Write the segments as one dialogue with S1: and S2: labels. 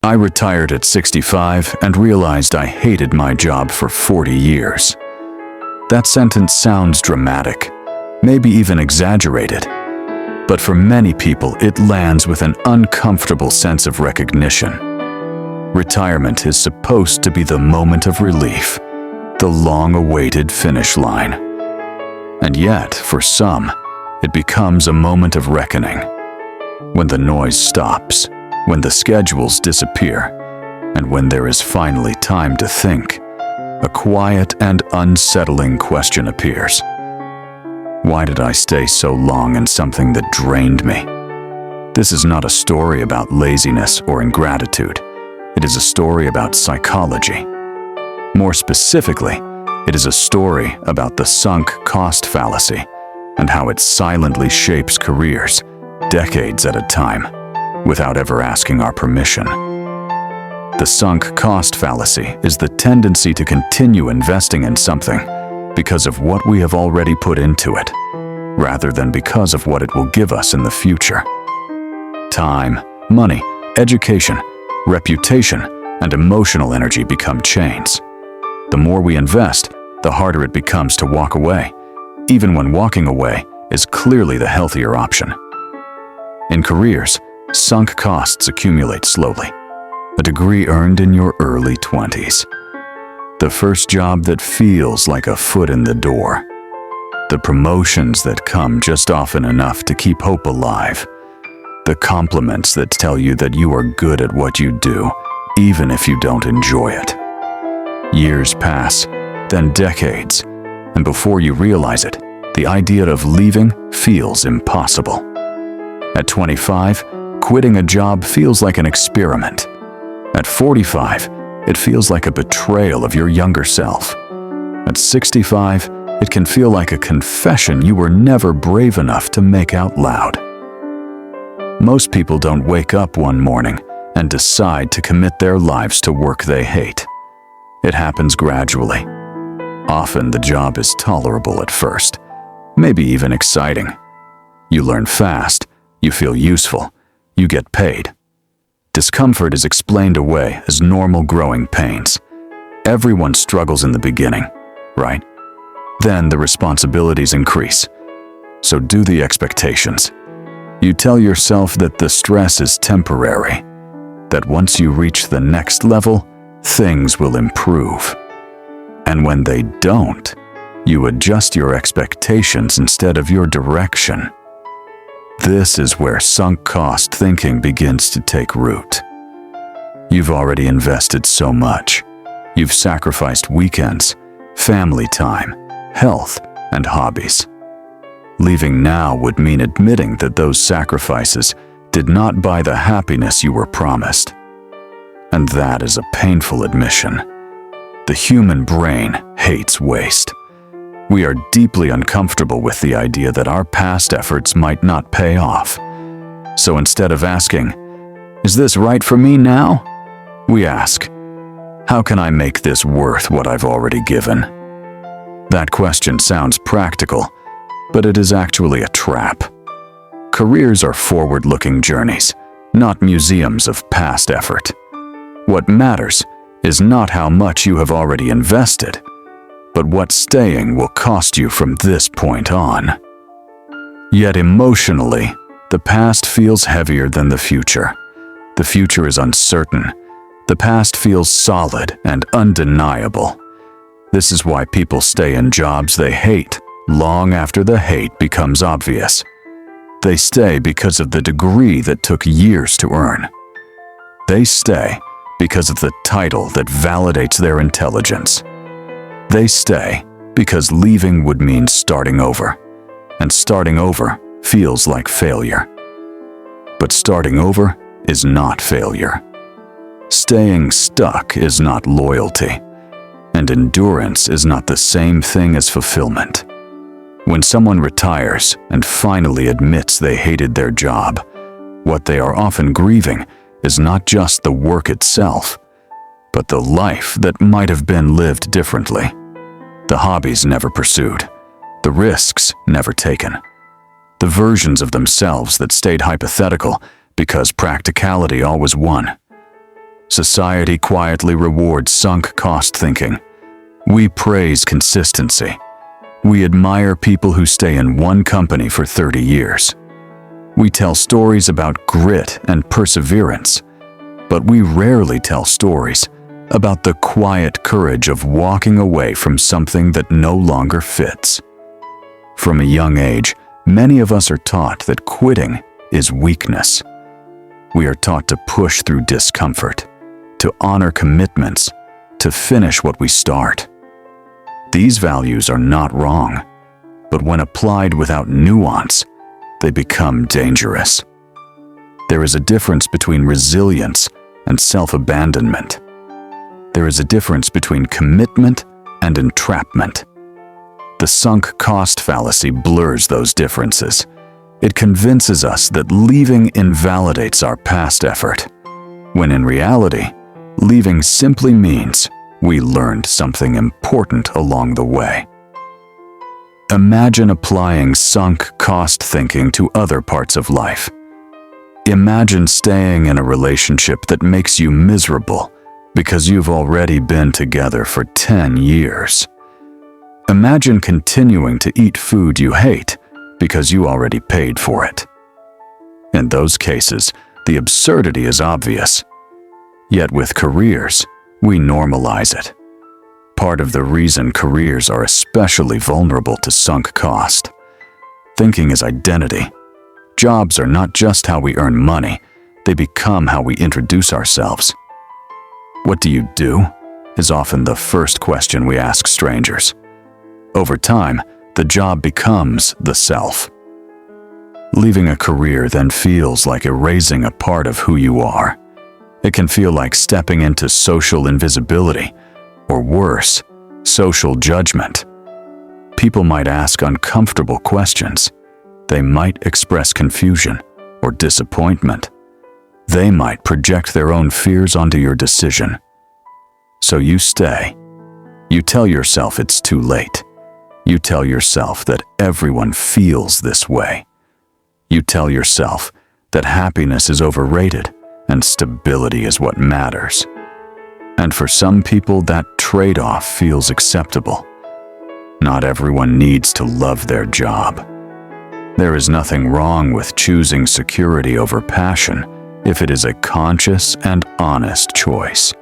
S1: I retired at 65 and realized I hated my job for 40 years. That sentence sounds dramatic, maybe even exaggerated. But for many people, it lands with an uncomfortable sense of recognition. Retirement is supposed to be the moment of relief, the long-awaited finish line. And yet, for some, it becomes a moment of reckoning. When the noise stops, when the schedules disappear, and when there is finally time to think, a quiet and unsettling question appears. Why did I stay so long in something that drained me? This is not a story about laziness or ingratitude. It is a story about psychology. More specifically, it is a story about the sunk cost fallacy and how it silently shapes careers, decades at a time, without ever asking our permission. The sunk cost fallacy is the tendency to continue investing in something because of what we have already put into it, rather than because of what it will give us in the future. Time, money, education, reputation, and emotional energy become chains. The more we invest, the harder it becomes to walk away, even when walking away is clearly the healthier option. In careers, sunk costs accumulate slowly. A degree earned in your early 20s. The first job that feels like a foot in the door. The promotions that come just often enough to keep hope alive. The compliments that tell you that you are good at what you do, even if you don't enjoy it. Years pass, then decades, and before you realize it, the idea of leaving feels impossible. At 25, quitting a job feels like an experiment. At 45, it feels like a betrayal of your younger self. At 65, it can feel like a confession you were never brave enough to make out loud. Most people don't wake up one morning and decide to commit their lives to work they hate. It happens gradually. Often the job is tolerable at first, maybe even exciting. You learn fast, you feel useful, you get paid. Discomfort is explained away as normal growing pains. Everyone struggles in the beginning, right? Then the responsibilities increase. So do the expectations. You tell yourself that the stress is temporary, that once you reach the next level, things will improve. And when they don't, you adjust your expectations instead of your direction. This is where sunk cost thinking begins to take root. You've already invested so much. You've sacrificed weekends, family time, health, and hobbies. Leaving now would mean admitting that those sacrifices did not buy the happiness you were promised. And that is a painful admission. The human brain hates waste. We are deeply uncomfortable with the idea that our past efforts might not pay off. So instead of asking, "Is this right for me now?" we ask, "How can I make this worth what I've already given?" That question sounds practical, but it is actually a trap. Careers are forward-looking journeys, not museums of past effort. What matters is not how much you have already invested, but what staying will cost you from this point on. Yet emotionally, the past feels heavier than the future. The future is uncertain. The past feels solid and undeniable. This is why people stay in jobs they hate long after the hate becomes obvious. They stay because of the degree that took years to earn. They stay because of the title that validates their intelligence. They stay because leaving would mean starting over, and starting over feels like failure. But starting over is not failure. Staying stuck is not loyalty, and endurance is not the same thing as fulfillment. When someone retires and finally admits they hated their job, what they are often grieving is not just the work itself, but the life that might have been lived differently. The hobbies never pursued, the risks never taken, the versions of themselves that stayed hypothetical because practicality always won. Society quietly rewards sunk cost thinking. We praise consistency. We admire people who stay in one company for 30 years. We tell stories about grit and perseverance, but we rarely tell stories about the quiet courage of walking away from something that no longer fits. From a young age, many of us are taught that quitting is weakness. We are taught to push through discomfort, to honor commitments, to finish what we start. These values are not wrong, but when applied without nuance, they become dangerous. There is a difference between resilience and self-abandonment. There is a difference between commitment and entrapment. The sunk cost fallacy blurs those differences. It convinces us that leaving invalidates our past effort, when in reality, leaving simply means we learned something important along the way. Imagine applying sunk cost thinking to other parts of life. Imagine staying in a relationship that makes you miserable because you've already been together for 10 years. Imagine continuing to eat food you hate because you already paid for it. In those cases, the absurdity is obvious. Yet with careers, we normalize it. Part of the reason careers are especially vulnerable to sunk cost. Thinking is identity. Jobs are not just how we earn money, they become how we introduce ourselves. "What do you do?" is often the first question we ask strangers. Over time, the job becomes the self. Leaving a career then feels like erasing a part of who you are. It can feel like stepping into social invisibility, or worse, social judgment. People might ask uncomfortable questions. They might express confusion or disappointment. They might project their own fears onto your decision. So you stay. You tell yourself it's too late. You tell yourself that everyone feels this way. You tell yourself that happiness is overrated and stability is what matters. And for some people, that trade-off feels acceptable. Not everyone needs to love their job. There is nothing wrong with choosing security over passion if it is a conscious and honest choice.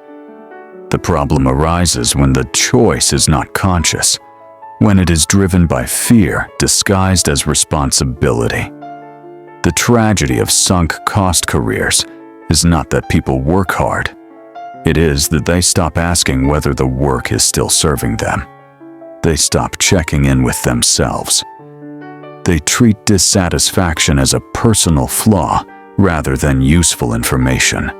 S1: The problem arises when the choice is not conscious, when it is driven by fear disguised as responsibility. The tragedy of sunk cost careers is not that people work hard. It is that they stop asking whether the work is still serving them. They stop checking in with themselves. They treat dissatisfaction as a personal flaw rather than useful information.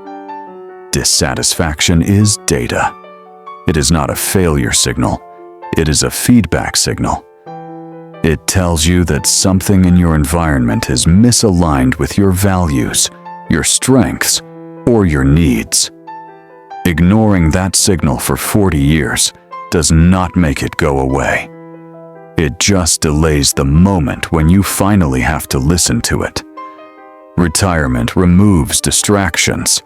S1: Dissatisfaction is data. It is not a failure signal. It is a feedback signal. It tells you that something in your environment is misaligned with your values, your strengths, or your needs. Ignoring that signal for 40 years does not make it go away. It just delays the moment when you finally have to listen to it. Retirement removes distractions.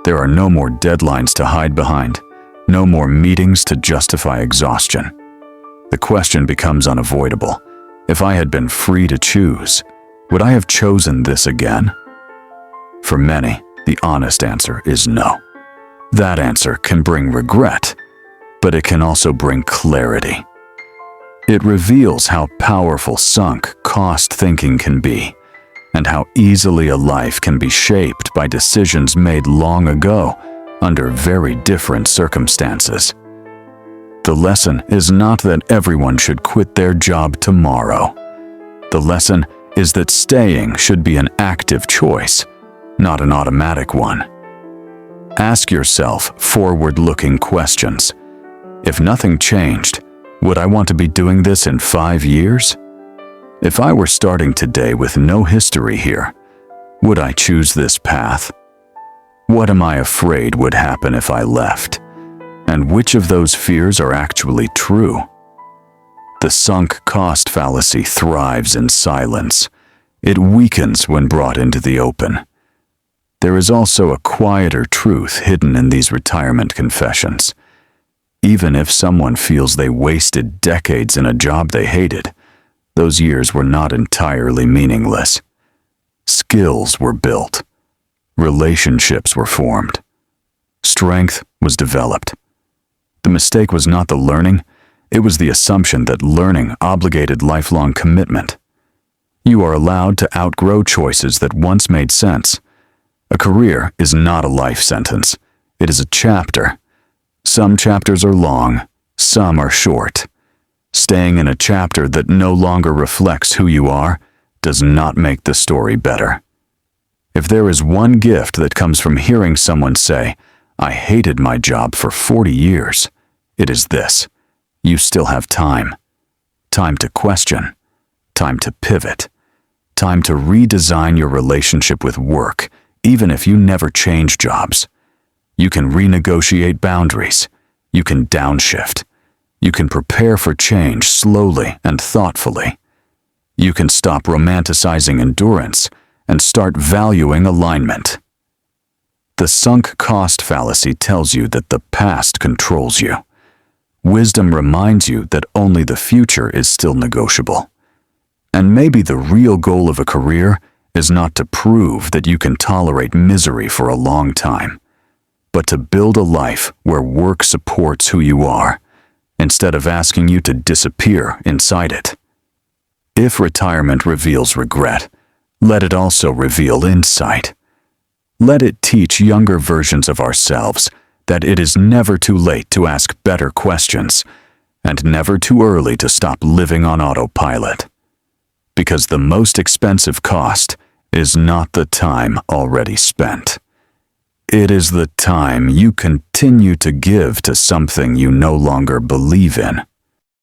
S1: There are no more deadlines to hide behind, no more meetings to justify exhaustion. The question becomes unavoidable. If I had been free to choose, would I have chosen this again? For many, the honest answer is no. That answer can bring regret, but it can also bring clarity. It reveals how powerful sunk cost thinking can be, and how easily a life can be shaped by decisions made long ago under very different circumstances. The lesson is not that everyone should quit their job tomorrow. The lesson is that staying should be an active choice, not an automatic one. Ask yourself forward-looking questions. If nothing changed, would I want to be doing this in 5 years? If I were starting today with no history here, would I choose this path? What am I afraid would happen if I left? And which of those fears are actually true? The sunk cost fallacy thrives in silence. It weakens when brought into the open. There is also a quieter truth hidden in these retirement confessions. Even if someone feels they wasted decades in a job they hated, those years were not entirely meaningless. Skills were built. Relationships were formed. Strength was developed. The mistake was not the learning, it was the assumption that learning obligated lifelong commitment. You are allowed to outgrow choices that once made sense. A career is not a life sentence. It is a chapter. Some chapters are long, some are short. Staying in a chapter that no longer reflects who you are does not make the story better. If there is one gift that comes from hearing someone say, "I hated my job for 40 years," it is this: you still have time. Time to question. Time to pivot. Time to redesign your relationship with work, even if you never change jobs. You can renegotiate boundaries. You can downshift. You can prepare for change slowly and thoughtfully. You can stop romanticizing endurance and start valuing alignment. The sunk cost fallacy tells you that the past controls you. Wisdom reminds you that only the future is still negotiable. And maybe the real goal of a career is not to prove that you can tolerate misery for a long time, but to build a life where work supports who you are, instead of asking you to disappear inside it. If retirement reveals regret, let it also reveal insight. Let it teach younger versions of ourselves that it is never too late to ask better questions, and never too early to stop living on autopilot. Because the most expensive cost is not the time already spent. It is the time you continue to give to something you no longer believe in.